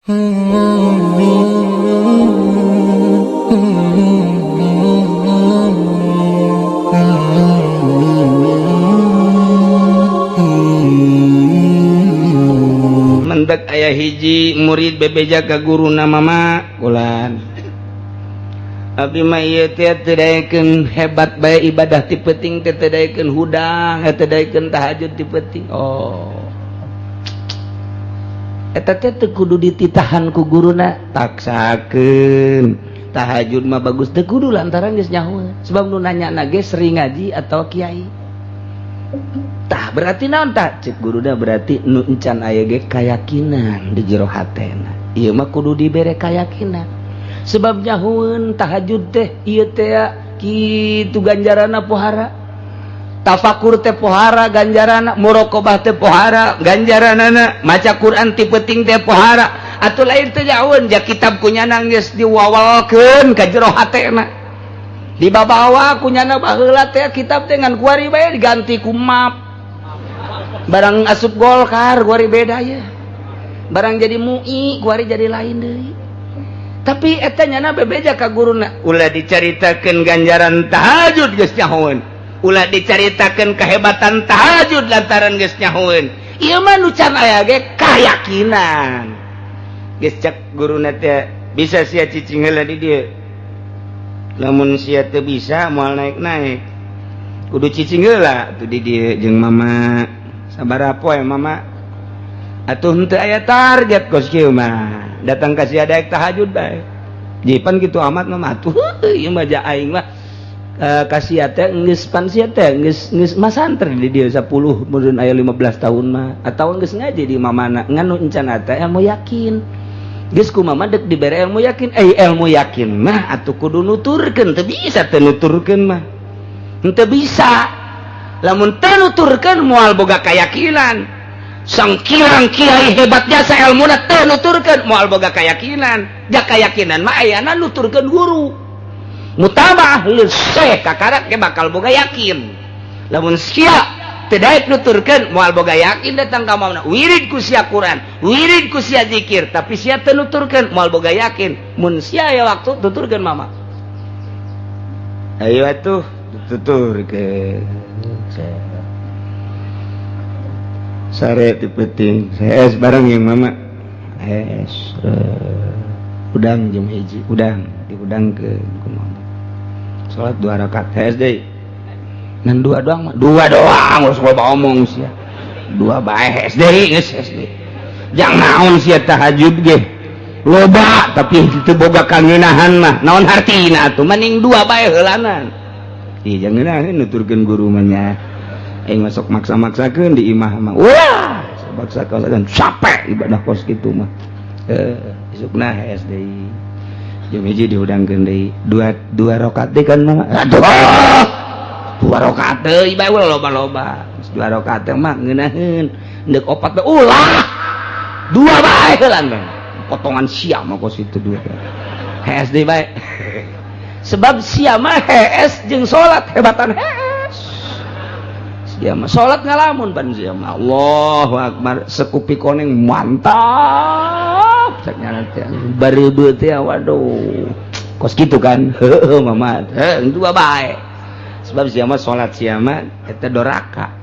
Mendak ayah hiji murid bebeja ka guru nama mama ulan abdi mah ieu teh teu daekeun hebat bae ibadah ti penting teh teu daekeun hudang teu daekeun tahajud ti penting. Oh eta teh teu kudu dititahan ku guruna, taksakeun tahajud mah bagus teu kudu lantaran geus nyaho sebab nu nanyana ge sering ngaji atau kiai. Tah berarti naon tah cek guruna, berarti nu encan aya ge kayakinan di jero hatena. Ieu mah kudu dibere kayakinan sebab nyahoeun tahajud teh ieu teh kitu ganjaranna pohara, tafakur teh pohara ganjaranna, muraqabah teh pohara ganjaranna, maca Quran ti penting teh pohara. Atuh lain teh jaeun ja kitab kunyana geus diwawalkeun ka jero hatena, dibabawa kunyana baheula teh kitab teh ngan kuari bae diganti ku map, barang asup Golkar kuari beda ya, barang jadi MUI kuari jadi lain deui. Tapi eta nyana bebeja ka guruna, ulah dicaritakeun ganjaran tahajud geus nyahoeun, ulah dicaritakeun kahebatan tahajud lantaran geus nyahoeun. Ieu mah nu can aya ge kayakinan. Geus cek guruna teh bisa sia cicing heula di dieu. Lamun sia teu bisa moal naik-naik kudu cicing heula tuh di dieu jeung mama. Sabaraha poe mama? Atuh henteu aya target kos kieu mah. Datang ka sia daek tahajud bae. Jipan kitu amat mah atuh ieu mah ja aing mah ka sia teh geus pan sia teh geus masantri di dieu 10 mun aya 15 tahun mah atawa geus ngaji di mamana nganu encan teh ilmu yakin. Geus ku mama dek dibere ilmu yakin. Ilmu yakin mah atuh kudu nuturkeun, teu bisa teu nuturkeun mah. Henteu bisa. Lamun teu nuturkeun moal boga kayakinan. Sang kirang kiai hebat jasa ilmuna teu nuturkeun moal boga kayakinan. Ja kayakinan mah ayana nuturkeun guru. Mutabah leuh syekh kakarak ge bakal boga yakin. Lamun sia teu daek nuturkeun moal boga yakin datang ka mamana. Wirid ku sia Quran, wirid ku sia zikir, tapi sia teu nuturkeun moal boga yakin. Mun sia aya waktu tuturkeun mama. Ayo atuh tuturkeun. Sare ti penting es bareng yang mama es udang jam hiji udang diudangkeun ku mama salat 2 rakaat es deui ngan 2 doang mah 2 doang geus loba omong sia 2 bae es deui geus es deui jang naon sia tahajud ge loba tapi teu boga kangeunahan mah naon hartina atuh mending 2 bae heulanan ieu jang ngeunaheun nuturkeun guru mah nya. Masuk maksa-maksakeun di imah mah. Wah, maksa-maksakeun capek ibadah kos kitu mah. Isukna SD. Jeung hiji diudangkeun deui 2 rakaat deui kan mah. Aduh. 2 rakaat deui bae loba-loba. 2 rakaat mah ngeunaheun. Deuk 4 bae ulah. 2 bae heula mah. Potongan sia mah kos itu 2. SD bae. Sebab sia mah HS jeung salat hebatan ya mah salat ngalamun pan sia mah Allahu Akbar sekupi koneng mantap saknya teh bareubeu teh waduh kos kitu kan heueuh mama 2 bae sebab sia mah salat sia mah eta doraka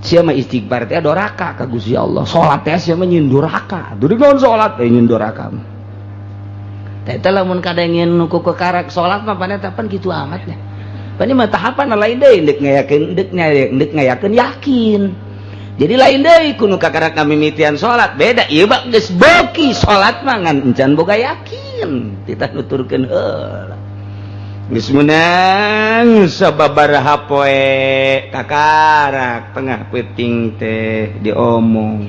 sia mah istighfar teh doraka ka Gusti Allah salat teh sia mah nyeun doraka dudu naon salat teh nyeun doraka teh eta lamun kadengin nu ku kekarak salat mah paneta pan kitu amat nya. Pani mah tahapan lain deui deuk ngayakeun yakin. Jadi lain deui kudu kakarak mimitian salat beda ieu mah geus beuki salat mah ngan encan boga yakin kita nuturkeun heula. Geus meunang sababaraha poe kakarak tengah peuting teh diomong.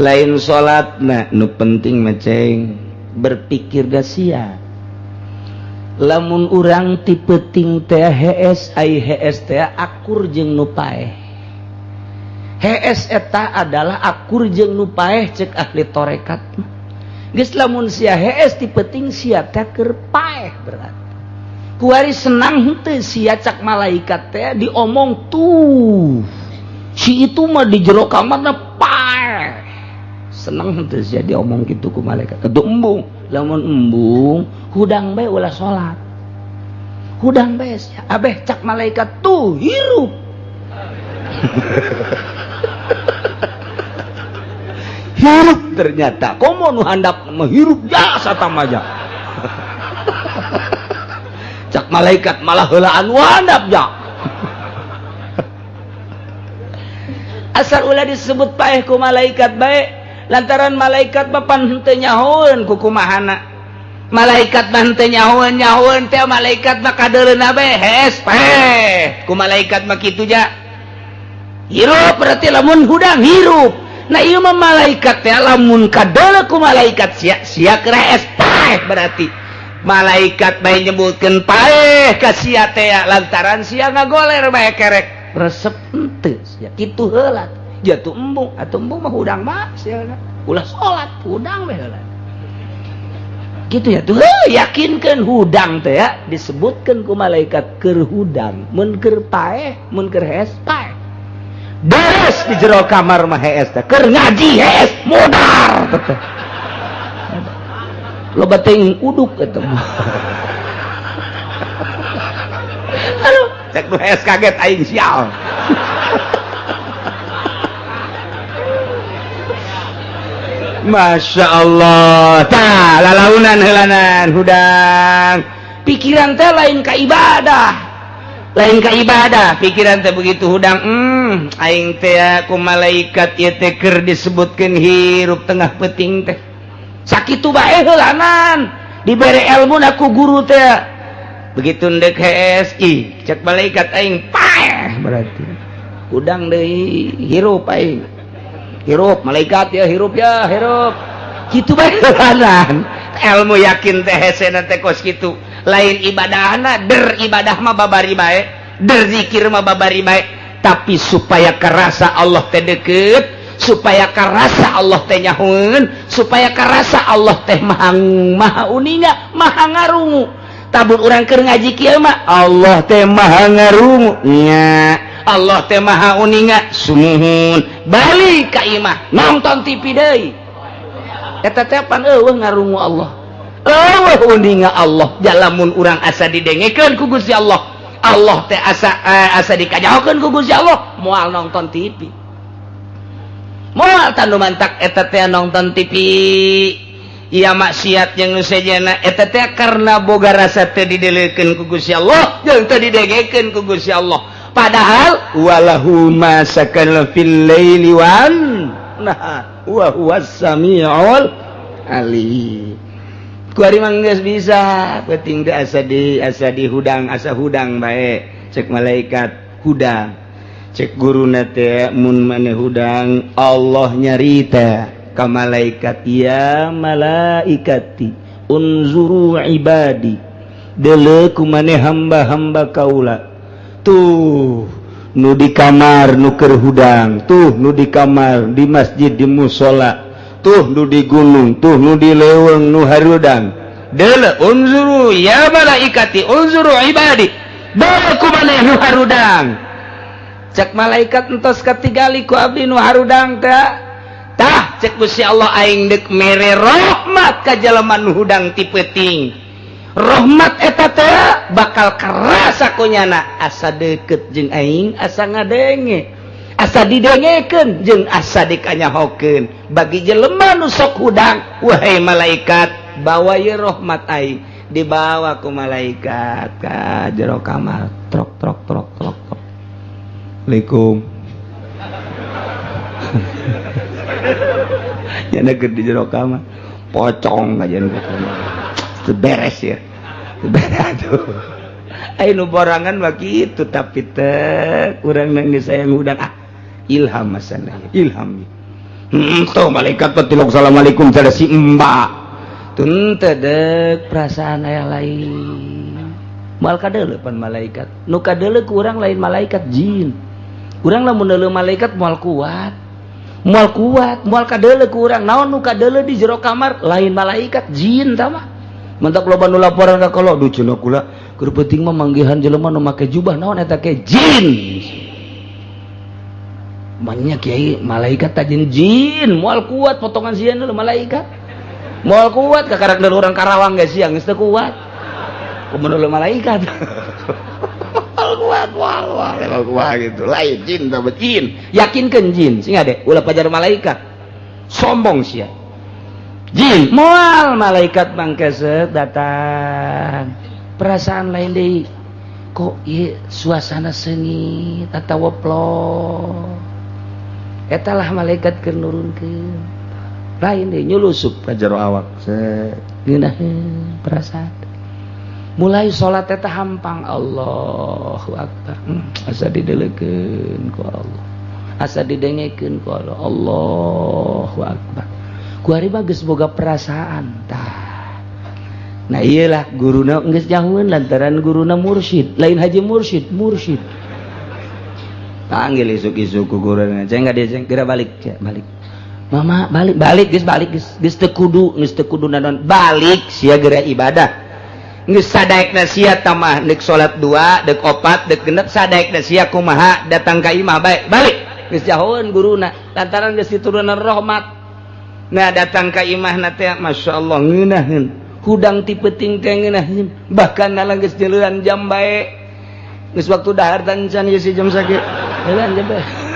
Lain salatna nu penting mah ceng berpikir da sia. Lamun urang ti peuting teh HS ai HS teh akur jeung nu paeh. HS eta adalah akur jeung nu paeh ceuk ahli tarekat. Geus lamun sia HS ti peuting sia teh keur paeh berarti. Kuari senang henteu sia cak malaikat teh diomong tuh. Si itu mah di jero kamarna paeh. seneng terus jadi omong gitu ku malaikat itu embung lamun embung hudang bae ulah salat hudang bae abeh cak malaikat tuh hirup hirup ternyata komo nu handap menghirup jasa tamaja cak malaikat malah heulaan handap ja asal ulah disebut paeh ku malaikat bae lantaran malaikat papan henteu nyahoeun ku kumahana malaikat mah henteu nyahoeun teh malaikat mah kadeureuna bae hees paeh ku malaikat mah kitu ja hirup berarti lamun hudang hirup nah ieu mah malaikat teh lamun kadeuleu ku malaikat sia kerees paeh berarti malaikat bae nyebutkeun paeh ka sia teh lantaran sia ngagoler bae kerek resep henteu sia kitu heula jatuh embung atuh embung mah hudang mah sia ulah salat hudang we heula kitu ya tuh yakinkeun hudang teh ya disebutkeun ku malaikat keur hudang mun keur paeh mun keur hees paeh beres di jero kamar mah hees teh keur ngaji hees modar teh loba teuing uduk eta mah aduh cek nu hees kaget aing sial Masya Allah tah lalaunan heulanan hudang pikiran teh lain ka ibadah pikiran teh begitu hudang aing teh ku malaikat ieu teh keur disebutkeun hirup tengah peuting teh sakitu bae heulanan dibere ilmu ku guru teh begitu ndek HSI cek malaikat aing paeh berarti hudang deui hirup aing hirup malaikat ya hirup kitu bae heulanan ilmu yakin teh hesena teh kos kitu lain ibadahna der ibadah mah babari bae der zikir mah babari bae tapi supaya karasa Allah teh deukeut supaya karasa Allah teh nyahoeun supaya karasa Allah teh maha uninga maha ngarungu tabun urang keur ngaji kieu mah Allah teh maha ngarungu nya Allah teh maha uninga sumuhun balik ka imah nonton TV deui eta teh pan eueuh ngarungu Allah eueuh uninga Allah jalamun urang asa didengekeun ku Gusti Allah Allah teh asa dikajahokeun ku Gusti Allah moal nonton TV moal tanu mantak eta teh nonton TV iya maksiat yang nu sejana eta teh karena boga rasa teh didelekeun ku Gusti Allah jeung teh didengekeun ku Gusti Allah padahal walahu ma sakana fil laili wan nah wa huwas samiul alim ku ari mah geus bisa penting teh asa di hudang asa hudang bae cek malaikat hudang cek guruna teh mun maneh hudang Allah nyarita ka malaikat ya malaikati unzuru ibadi deuleu ku maneh hamba-hamba kaula tuh nu di kamar nu keur hudang tuh nu di kamar di masjid di musola tuh nu di gunung tuh nu di leuweung nu harudang deuleu unzuru ya malaikati unzuru ibadi deuleu ku maneh nu harudang cek malaikat entos katigali ku abdi nu harudang tah cek Gusti Allah aing deuk mere rahmat ka jalema nu hudang ti peuting rahmat eta teh bakal karasa kunyana asa deukeut jeung aing asa ngadenge asa didengekeun jeung asa dikanyahokeun bagi jelema nu sok hudang wahai malaikat bawa ye rahmat aing dibawa ku malaikat ka jero kamar trok Assalamualaikum yana keur di jero kamar pocong aja nu beres ya beres tuh ayo nu borangan mah kitu tapi teh urang nangis sayang hudang ilham masalah ilham tuh malaikat petilok assalamualaikum tada si mbak tuh teu deuk perasaan aya lain moal kadeuleu pan malaikat nu kadeuleu ku urang lain malaikat jin urang lamun deuleu malaikat moal kuat moal kadeuleu ku urang naon nu kadeuleu di jero kamar lain malaikat jin tah mah mentak loba nu laporan ka kalau duh cenah kula keur penting mah manggihan jelema nu make jubah naon eta ke jin banyak kiai malaikat tajin jin moal kuat potongan sian dulu malaikat moal kuat kakarak dari orang Karawang guys yang geus teu kuat kumaha dulu malaikat kuat wal gitu lain jin tambah jin yakinkeun jin sing ade ulah pajar malaikat sombong sia jin moal malaikat mangkeset datang perasaan lain deui kok ieu suasana sengit atawa plong eta lah malaikat keur nurunkeun lain deui nyulusup ka jero awak ngeunaheun perasaan mulai salat eta hampang Allahu akbar asa didelekeun ku Allah asa didengekeun ku Allah Allahu akbar ku ari mah geus boga perasaan tah nah iyalah guruna geus nyahoeun lantaran guruna mursyid lain haji mursyid panggil isuk-isuk ku guruna ceng dia ceng kira balik cek balik mama balik geus teu kudu naon balik sia geura ibadah geus sadaekna sia tamah deuk salat 2 deuk 4 deuk 6 sadaekna sia kumaha datang ka imah bae balik geus jahoeun guruna lantaran geus diturunan rahmat nah datang ka imahna teh masyaallah ngeunaheun hudang ti peuting teh ngeunaheun bahkan nalang geus jeuleran jam bae geus waktu dahar tan can ieu si jam sakieu jeuleran jam bae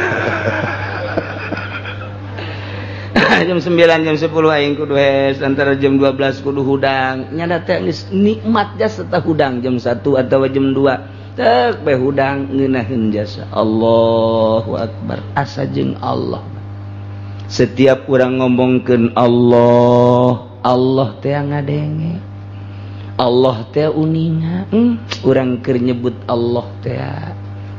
jam 9 jam 10 aing kudu hes antara jam 12 kudu hudang nyanda teh geus nikmat jasa teh hudang jam 1 atawa jam 2 teh bae hudang ngeunaheun jasa Allahu akbar asa jeung Allah setiap urang ngomongkeun Allah teh ngadenge Allah teh uninga urang keur nyebut Allah teh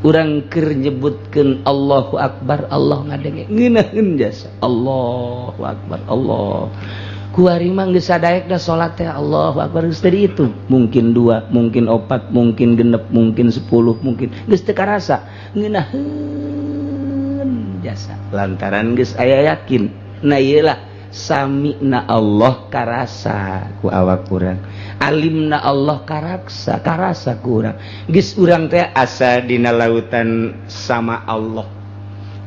urang keur nyebutkeun Allahu akbar Allah ngadenge ngeunaheun jasa Allahu akbar Allah ku ari mah geus sadaekna salat teh Allahu akbar geus tadi itu mungkin 2 mungkin 4 mungkin 6 mungkin 10 mungkin geus teu karasa ngeunaheun jasa lantaran geus aya yakin nah iyalah sami'na Allah karasa ku awak urang alimna Allah karasa ku urang geus urang teh asa dina lautan sama Allah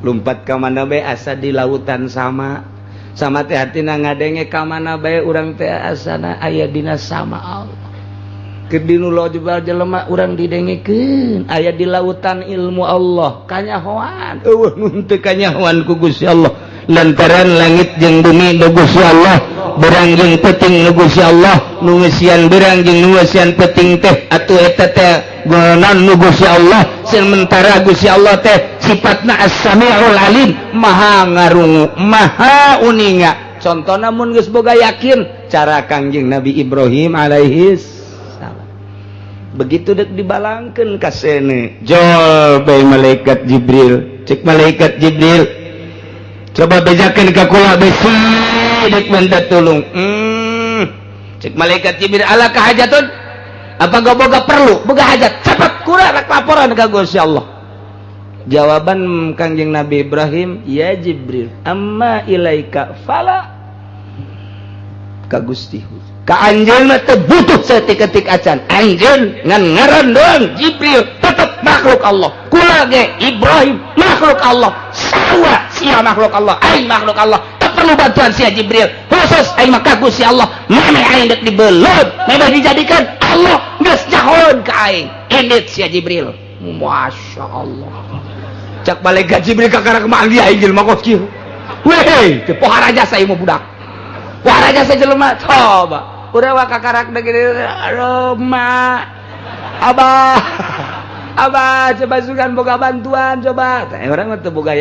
lumpat ka mana bae asa di lautan sama teh hatina ngadenge ka mana bae urang teh asana aya dina sama Allah keur dinu lojebal jelema urang didengekeun aya di lautan ilmu Allah kanyahoan eueuh nun teu kanyahoan ku Gusti Allah lantaran langit jeung bumi nu Gusti Allah berang jeung peuting nu Gusti Allah nu ngeusian berang jeung nu ngeusian peuting teh atuh eta teh gonan nu Gusti Allah sementara Gusti Allah teh sifatna as-sami'ul alim maha ngarungu maha uninga contona mun geus boga yakin cara Kangjeng Nabi Ibrahim alaihi salam begitu dek dibalangkeun ka sene jol bae malaikat Jibril cek malaikat Jibril coba bejakeun ka kula besi dek minta tulung cek malaikat Jibril ala kahajatun apa gak boga perlu boga hajat cepat kura rek laporan ka Gusti Allah jawaban Kangjeng Nabi Ibrahim ya Jibril amma ilaika fala ka Gusti ka anjeun mah teu butuh saeutik-eutik acan anjeun ngan ngaran doang Jibril tetep makhluk Allah kula ge Ibrahim makhluk Allah sawa sia makhluk Allah aing makhluk Allah teu perlu bantuan sia Jibril khusus aing mah ka Gusti Allah mane aing dek dibeuleud mane dijadikeun Allah geus nyahoeun ka aing indit sia Jibril Masya Allah cak malaikat Jibril kakarak manggi aing jelema kos kieu weh teu pohara jasa ieu mah budak pohara jasa jelema coba urang wa kakarak deui aduh mak abah coba sugan boga bantuan coba urang mah teu boga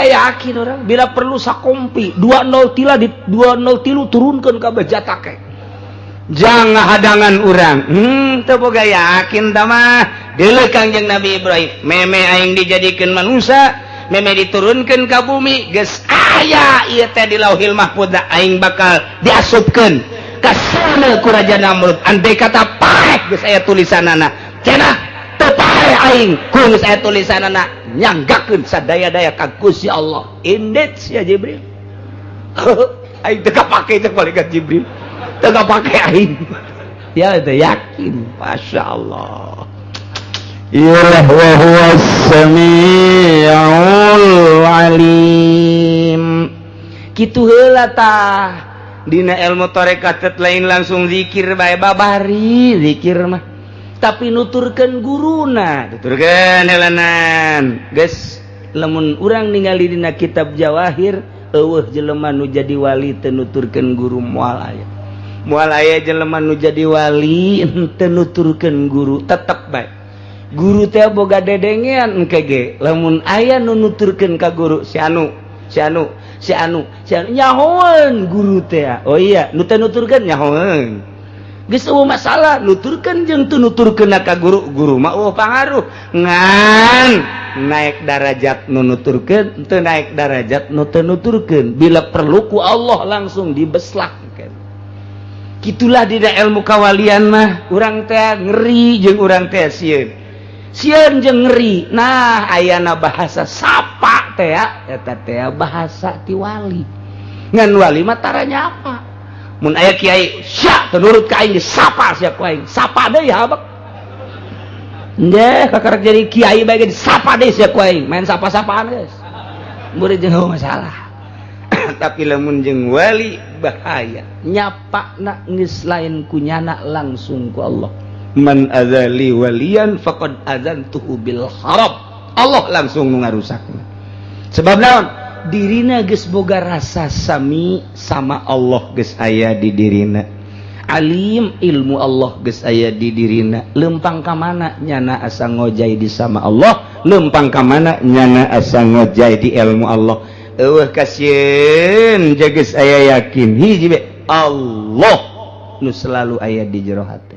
yakin orang bila perlu sakompi 203 turunkeun ka bejata ke jangan hadangan urang teu boga yakin tah mah deuleu Kangjeng Nabi Ibrahim meme aing dijadikeun manusia meme diturunkeun ka bumi geus aya ieu teh di Lauhil Mahfuz aing bakal diasupkeun ka sana ku Raja Namrud andai kata paek geus aya tulisanana cenah teu paek aing ku geus aya tulisanana nyanggakeun sadaya-daya ka Gusti Allah indit sia Jibril aing teu kapake teh malaikat Jibril teu kapake aing ya teh yakin Masya Allah Iyalah wa huwas samiul alim. Kitu heula tah dina ilmu tarekat lain langsung zikir bae babari zikir mah tapi nuturkeun guruna tuturkeun heulanan geus lamun urang ningali dina kitab Jawahir eueuh jelema nu jadi wali teu nuturkeun guru moal aya jelema nu jadi wali teu nuturkeun guru tetep bae guru teh boga dedengean engke ge lamun aya nu nuturkeun ka guru si anu nyahoeun guru teh. Oh iya nu teh nuturkeun nyahoeun geus eueuh masalah nuturkeun jeung teu nuturkeun ka guru mah eueuh pangaruh ngan naik darajat nu nuturkeun teu naik darajat nu teu nuturkeun bila perlu ku Allah langsung dibeslak. Kitulah dina ilmu kawalian mah urang teh ngeri jeung urang teh sieun jeung ngeri. Nah ayana bahasa sapa teh eta teh bahasa ti wali. Ngan wali mah tara nyapa. Mun aya kiai sia teu nurut ka aing disapa sia ku aing. Sapa deui habak. Nggih kakarek jadi kiai bae disapa deui sia ku aing. Main sapa-sapaan geus. Murid jeung masalah. Tapi lamun jeung wali bahaya. Nyapana geus lain kunyana langsung ku Allah. Man azali waliyan faqad azantuhu bil harab. Allah langsung nu ngarusakna. Sebab naon? Dirina geus boga rasa sami sama Allah geus aya di dirina. Alim ilmu Allah geus aya di dirina. Lempang ka mana nyana asa ngojay di sama Allah, lempang ka mana nyana asa ngojay di ilmu Allah. Eueuh kasieun jageus aya yakin hiji be Allah nu selalu aya di jero hati.